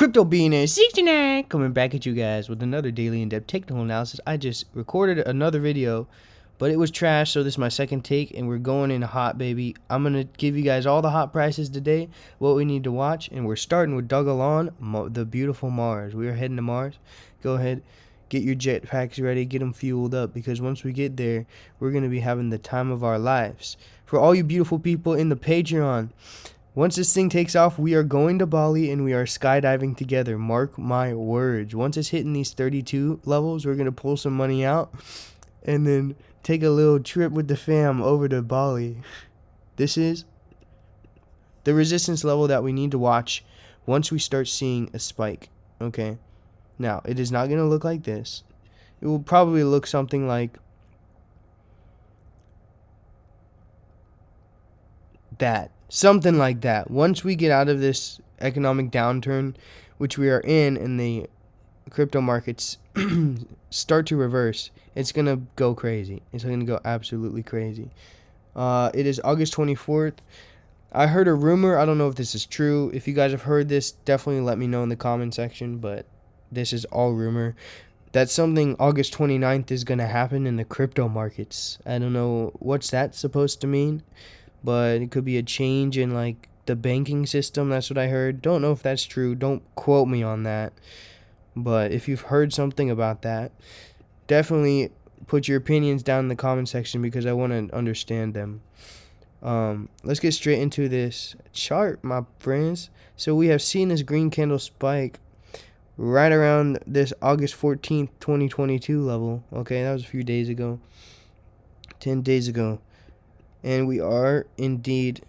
Crypto Billionaire 69 coming back at you guys with another daily in-depth technical analysis. I just recorded another video, but it was trash, so this is my second take, and we're going in hot, baby. I'm going to give you guys all the hot prices today, what we need to watch, and we're starting with Dogelon, the beautiful Mars. We are heading to Mars. Go ahead, get your jetpacks ready, get them fueled up, because once we get there, we're going to be having the time of our lives. For all you beautiful people in the Patreon, once this thing takes off, we are going to Bali and we are skydiving together. Mark my words. Once it's hitting these 32 levels, we're going to pull some money out and then take a little trip with the fam over to Bali. This is the resistance level that we need to watch once we start seeing a spike. Okay. Now, it is not going to look like this. It will probably look something like that. Something like that. Once we get out of this economic downturn, which we are in, and the crypto markets start to reverse, it's going to go crazy. It's going to go absolutely crazy. It is August 24th. I heard a rumor. I don't know if this is true. If you guys have heard this, definitely let me know in the comment section, but this is all rumor. That something August 29th is going to happen in the crypto markets. I don't know what's that supposed to mean, but it could be a change in like the banking system. That's what I heard. Don't know if that's true. Don't quote me on that. But if you've heard something about that, definitely put your opinions down in the comment section because I want to understand them. Let's get straight into this chart, my friends. So we have seen this green candle spike right around this August 14th, 2022 level. Okay, that was a few days ago. 10 days ago. And we are indeed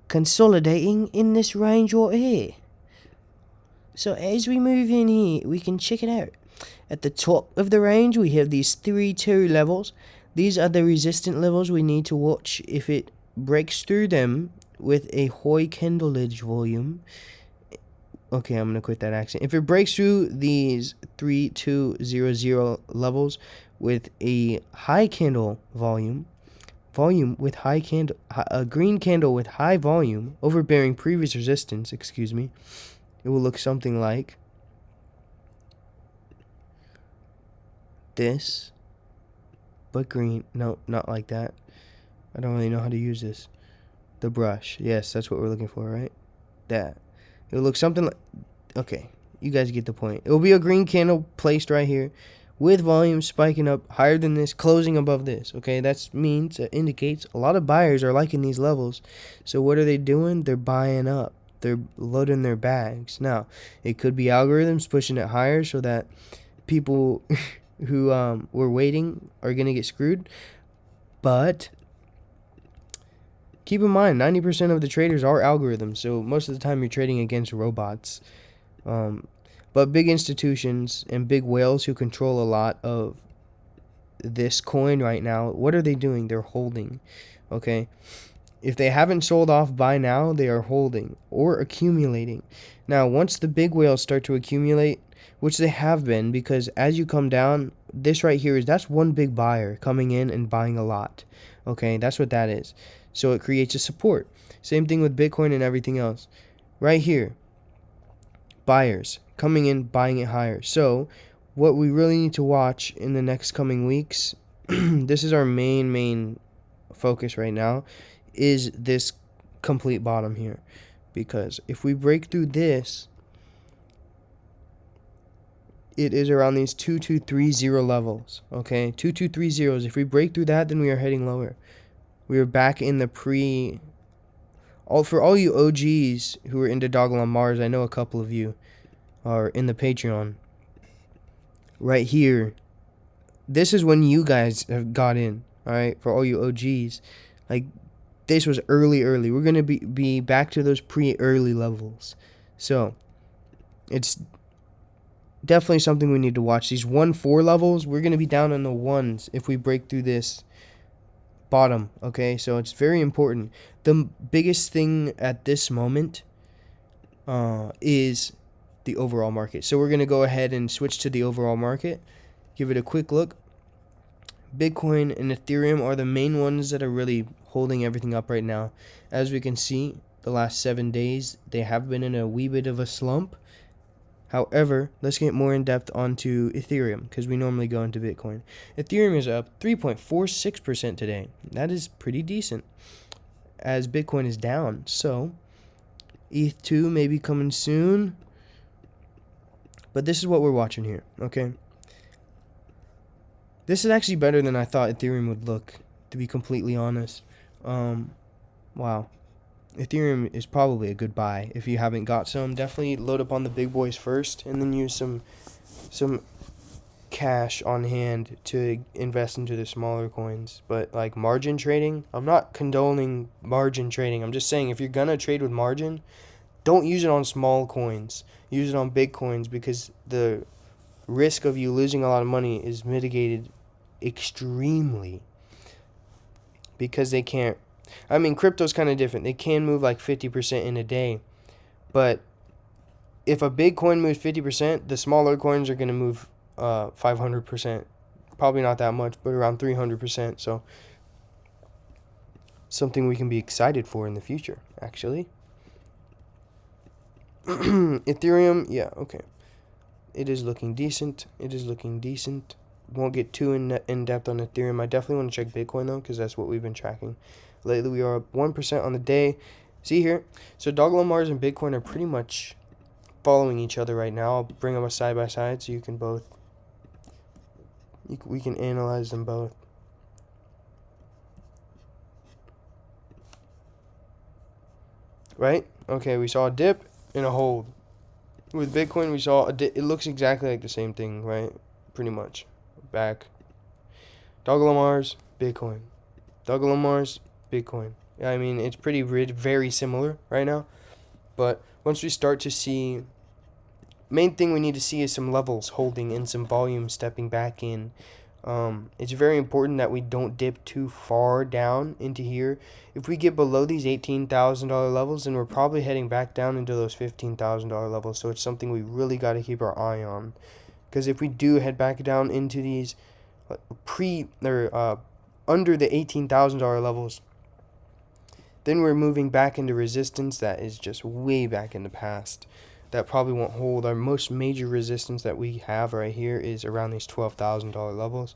consolidating in this range right here. So as we move in here, we can check it out. At the top of the range, we have these 3-2 levels. These are the resistant levels we need to watch. If it breaks through them with a high candleage volume. Okay, I'm going to quit that accent. If it breaks through these 3200 levels with a high candle volume with high candle, a green candle with high volume, overbearing previous resistance, excuse me, it will look something like this, but green. No, not like that. I don't really know how to use this. The brush. Yes, that's what we're looking for, right? That. It will look something like, okay, you guys get the point. It will be a green candle placed right here with volume spiking up higher than this, closing above this. Okay, that means, it indicates a lot of buyers are liking these levels. So what are they doing? They're buying up. They're loading their bags. Now, it could be algorithms pushing it higher so that people who were waiting are going to get screwed. But keep in mind, 90% of the traders are algorithms, so most of the time you're trading against robots. But big institutions and big whales who control a lot of this coin right now, what are they doing? They're holding, okay? If they haven't sold off by now, they are holding or accumulating. Now, once the big whales start to accumulate, which they have been, because as you come down, this right here that's one big buyer coming in and buying a lot, okay? That's what that is. So it creates a support. Same thing with Bitcoin and everything else. Right here, buyers coming in, buying it higher. So what we really need to watch in the next coming weeks, this is our main focus right now, is this complete bottom here. Because if we break through this, it is around these 2230 levels. Okay, 2230s. If we break through that, then we are heading lower. We are back in the for all you OGs who are into Dogelon Mars, I know a couple of you are in the Patreon. Right here, this is when you guys have got in, alright? For all you OGs, like, this was early. We're going to be back to those pre-early levels. So, it's definitely something we need to watch. These 1-4 levels, we're going to be down on the ones if we break through this bottom, okay? So it's very important. The biggest thing at this moment is the overall market. So we're going to go ahead and switch to the overall market, give it a quick look. Bitcoin and Ethereum are the main ones that are really holding everything up right now. As we can see, the last 7 days, they have been in a wee bit of a slump. However, let's get more in depth onto Ethereum, because we normally go into Bitcoin. Ethereum is up 3.46% today. That is pretty decent, as Bitcoin is down. So ETH2 may be coming soon, but this is what we're watching here, okay? This is actually better than I thought Ethereum would look, to be completely honest. Wow. Ethereum is probably a good buy if you haven't got some. Definitely load up on the big boys first, and then use some cash on hand to invest into the smaller coins. But like margin trading, I'm not condoning margin trading. I'm just saying if you're gonna trade with margin, don't use it on small coins. Use it on big coins, because the risk of you losing a lot of money is mitigated extremely, because they can't. I mean, crypto's kind of different. They can move like 50% in a day, but if a big coin moves 50%, the smaller coins are going to move 500%. Probably not that much, but around 300%. So something we can be excited for in the future, actually. Ethereum, yeah, okay. It is looking decent. Won't get too in depth on Ethereum. I definitely want to check Bitcoin though, because that's what we've been tracking. Lately, we are up 1% on the day. See here? So Dogelon Mars and Bitcoin are pretty much following each other right now. I'll bring them side by side so you can both. We can analyze them both. Right? Okay, we saw a dip and a hold. With Bitcoin, we saw a dip. It looks exactly like the same thing, right? Pretty much. Back. Dogelon Mars, Bitcoin. Dogelon Mars, Bitcoin. I mean, it's very similar right now. But once we start to see, main thing we need to see is some levels holding and some volume stepping back in. It's very important that we don't dip too far down into here. If we get below these $18,000 levels, then we're probably heading back down into those $15,000 levels. So it's something we really got to keep our eye on. Because if we do head back down into these under the $18,000 levels, then we're moving back into resistance that is just way back in the past. That probably won't hold. Our most major resistance that we have right here is around these $12,000 levels.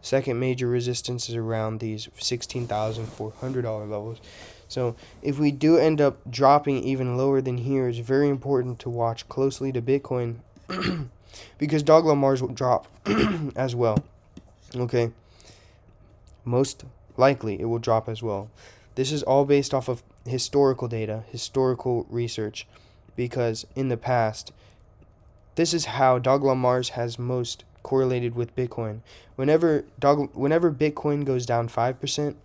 Second major resistance is around these $16,400 levels. So if we do end up dropping even lower than here, it's very important to watch closely to Bitcoin because Dogelon Mars will drop as well. Okay. Most likely it will drop as well. This is all based off of historical data, historical research, because in the past, this is how Dogelon Mars has most correlated with Bitcoin. Whenever Bitcoin goes down 5%,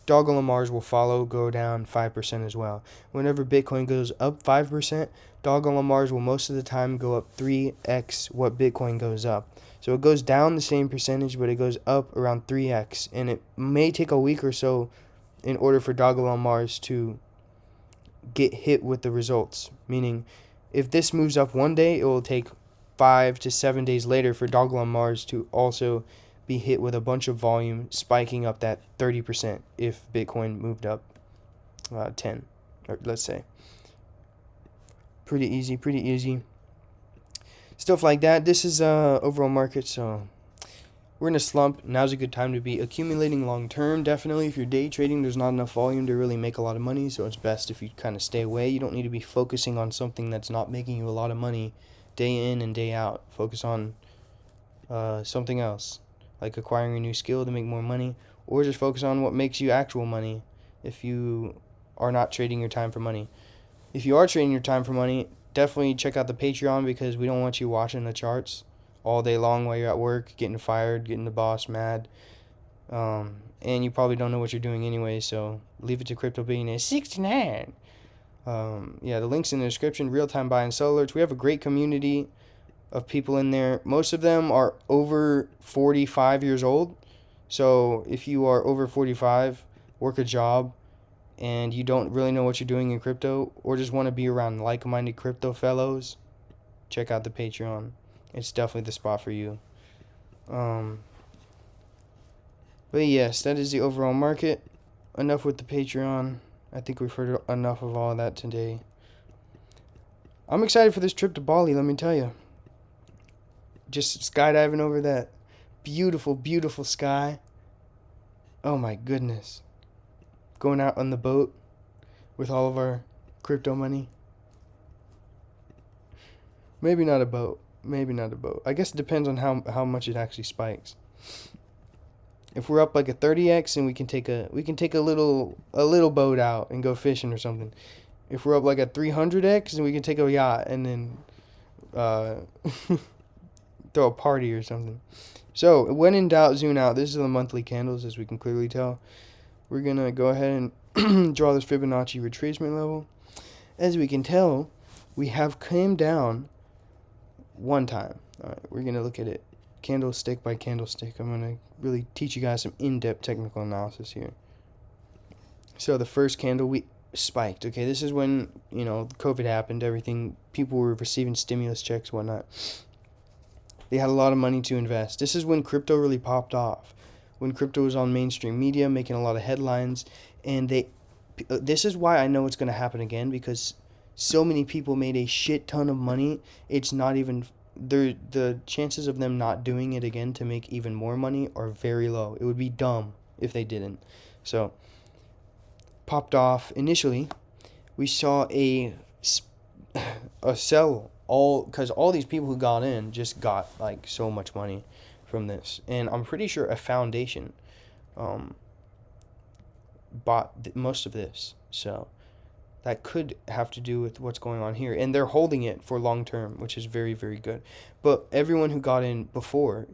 Dogelon Mars will go down 5% as well. Whenever Bitcoin goes up 5%, Dogelon Mars will most of the time go up 3x what Bitcoin goes up. So it goes down the same percentage, but it goes up around 3x. And it may take a week or so in order for Dogelon Mars to get hit with the results. Meaning, if this moves up one day, it will take 5 to 7 days later for Dogelon Mars to also be hit with a bunch of volume, spiking up that 30% if Bitcoin moved up 10, or let's say. Pretty easy. Stuff like that. This is overall market, so we're in a slump. Now's a good time to be accumulating long term. Definitely, if you're day trading, there's not enough volume to really make a lot of money, so it's best if you kind of stay away. You don't need to be focusing on something that's not making you a lot of money day in and day out. Focus on something else, like acquiring a new skill to make more money, or just focus on what makes you actual money if you are not trading your time for money. If you are trading your time for money, definitely check out the Patreon, because we don't want you watching the charts all day long while you're at work, getting fired, getting the boss mad. And you probably don't know what you're doing anyway, so leave it to Crypto Billionaire 69. The link's in the description. Real-time buy and sell alerts. We have a great community of people in there. Most of them are over 45 years old. So if you are over 45, work a job, and you don't really know what you're doing in crypto, or just want to be around like-minded crypto fellows, check out the Patreon. It's definitely the spot for you. But yes, that is the overall market. Enough with the Patreon. I think we've heard enough of all of that today. I'm excited for this trip to Bali, let me tell you. Just skydiving over that beautiful, beautiful sky. Oh my goodness. Going out on the boat with all of our crypto money. Maybe not a boat. Maybe not a boat. I guess it depends on how much it actually spikes. If we're up like a 30x, and we can take a little boat out and go fishing or something. If we're up like a 300x, and we can take a yacht and then throw a party or something. So when in doubt, zoom out. This is the monthly candles, as we can clearly tell. We're gonna go ahead and draw this Fibonacci retracement level. As we can tell, we have came down one time. All right, we're gonna look at it candlestick by candlestick. I'm gonna really teach you guys some in-depth technical analysis here. So the first candle, we spiked. Okay, this is when COVID happened. Everything, people were receiving stimulus checks, whatnot. They had a lot of money to invest. This is when crypto really popped off. When crypto was on mainstream media, making a lot of headlines, and this is why I know it's gonna happen again, because so many people made a shit ton of money. It's not even the chances of them not doing it again to make even more money are very low. It would be dumb if they didn't. So popped off initially. We saw a sell, because all these people who got in just got like so much money from this, and I'm pretty sure a foundation bought most of this. So that could have to do with what's going on here, and they're holding it for long term, which is very, very good. But everyone who got in before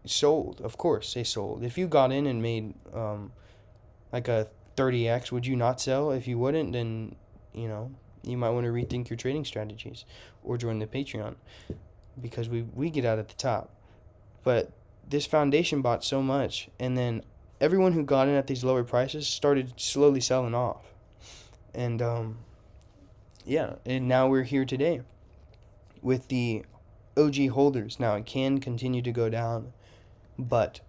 sold. Of course they sold. If you got in and made like a 30x, would you not sell? If you wouldn't, then you might want to rethink your trading strategies or join the Patreon, because we get out at the top. But this foundation bought so much, and then everyone who got in at these lower prices started slowly selling off. And and now we're here today with the OG holders. Now it can continue to go down, but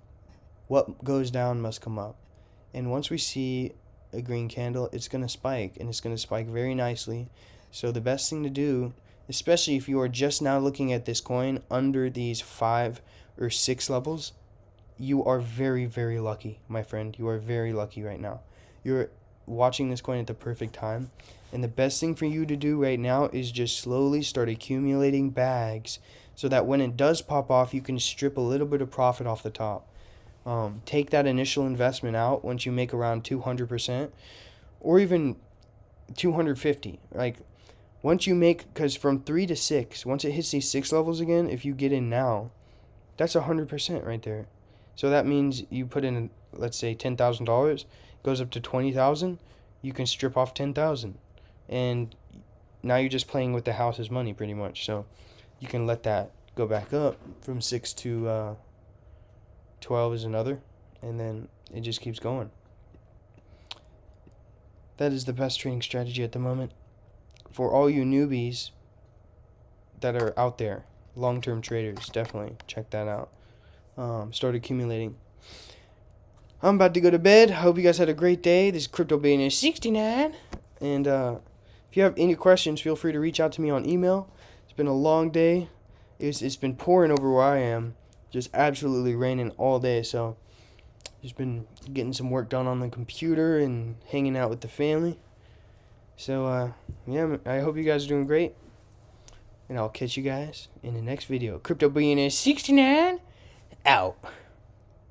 what goes down must come up. And once we see a green candle, it's going to spike, and it's going to spike very nicely. So the best thing to do, especially if you are just now looking at this coin under these 5 or 6 levels, you are very, very lucky, my friend. You are very lucky right now. You're watching this coin at the perfect time. And the best thing for you to do right now is just slowly start accumulating bags, so that when it does pop off, you can strip a little bit of profit off the top. Take that initial investment out once you make around 200%, or even 250. Like once you make, because from 3 to 6, once it hits these 6 levels again, if you get in now, that's 100% right there. So that means you put in, let's say $10,000, goes up to 20,000, you can strip off 10,000, and now you're just playing with the house's money pretty much. So you can let that go back up from 6 to 12 is another, and then it just keeps going. That is the best trading strategy at the moment for all you newbies that are out there. Long-term traders, definitely check that out. Start accumulating. I'm about to go to bed. Hope you guys had a great day. This is Crypto Billionaire 69, and if you have any questions, feel free to reach out to me on email. It's been a long day. It's been pouring over where I am, just absolutely raining all day. So just been getting some work done on the computer and hanging out with the family. So I hope you guys are doing great, and I'll catch you guys in the next video. Crypto Billionaire 69 out.